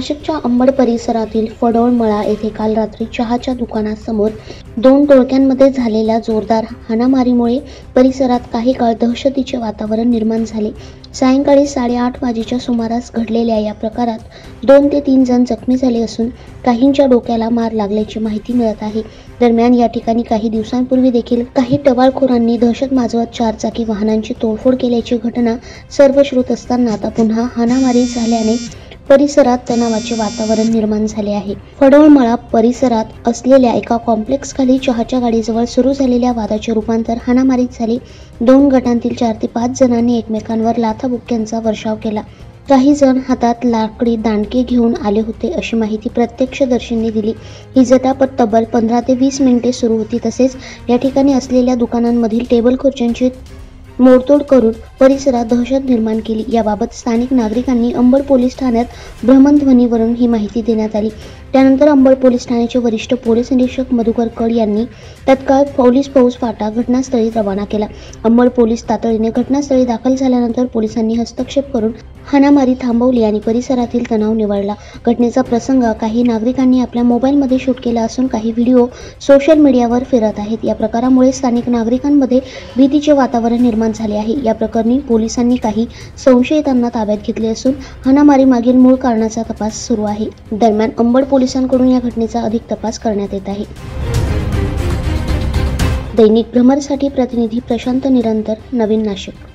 नाशिकच्या अंबड परिसरातील फडोळमळा येथे काल रात्री चहाच्या दुकानासमोर दोन टोळक्यांमध्ये झालेल्या जोरदार हाणामारीमुळे परिसरात काही काळ दहशतीचे वातावरण निर्माण झाले। सायंकाळी 8:30 वाजेच्या सुमारास घडलेल्या या प्रकारात 2 ते 3 जण जखमी झाले असून काहींच्या डोक्याला मार लागल्याची माहिती मिळत आहे। दरम्यान या ठिकाणी काही दिवसांपूर्वी देखील काही टवाळखोरांनी दहशत माजवत 4 चाकी वाहनांची तोडफोड केल्याची घटना सर्वश्रुत असताना आता पुन्हा हाणामारी झाल्याने परिसरात तणावाचे वातावरण निर्माण झाले आहे। फडोळमळा परिसरात असलेल्या एका कॉम्प्लेक्स खाली चहाच्या गाडीजवळ सुरू झालेल्या वादाचे रूपांतर हाणामारीत झाले। 2 गटांतील 4 ते 5 जणांनी एकमेकांवर लाथाबुक्क्यांचा वर्षाव केला। काही जण हातात लाकडी दांडके घेऊन आले होते अशी माहिती प्रत्यक्षदर्शींनी दिली। ही झटापट तब्बल 15 ते 20 मिनिटे सुरू होती। तसेच या ठिकाणी असलेल्या दुकानांमधील टेबल खुर्च्यांची मोडतोड करून परिसरात दहशत निर्माण केली। याबाबत स्थानिक नागरिकांनी अंबड पोलीस ठाण्यात भ्रमणध्वनीवरून ही माहिती देण्यात आली। त्यानंतर अंबड पोलीस ठाण्याचे वरिष्ठ पोलीस निरीक्षक मधुकर कड यांनी तत्काळ पोलीस फौज फाटा घटनास्थळी रवाना केला। अंबड पोलीस तातडीने घटनास्थळी दाखल झाल्यानंतर पोलिसांनी हस्तक्षेप करून हाणामारी थांबवली आणि परिसरातील तणाव निवळला। घटनेचा प्रसंग काही नागरिकांनी आपल्या मोबाईलमध्ये शूट केला असून काही व्हिडिओ सोशल मीडियावर फिरत आहेत। या प्रकारामुळे स्थानिक नागरिकांमध्ये भीतीचे वातावरण निर्माण झाले आहे। या प्रकरणी पोलिसांनी काही संशयितांना ताब्यात घेतले असून हाणामारी मागील मूळ कारणाचा तपास सुरू आहे। दरम्यान अंबड पोलिसांकडून या घटनेचा अधिक तपास करण्यात येत आहे। दैनिक भ्रमरसाठी प्रतिनिधी प्रशांत निरंतर, नवीन नाशिक।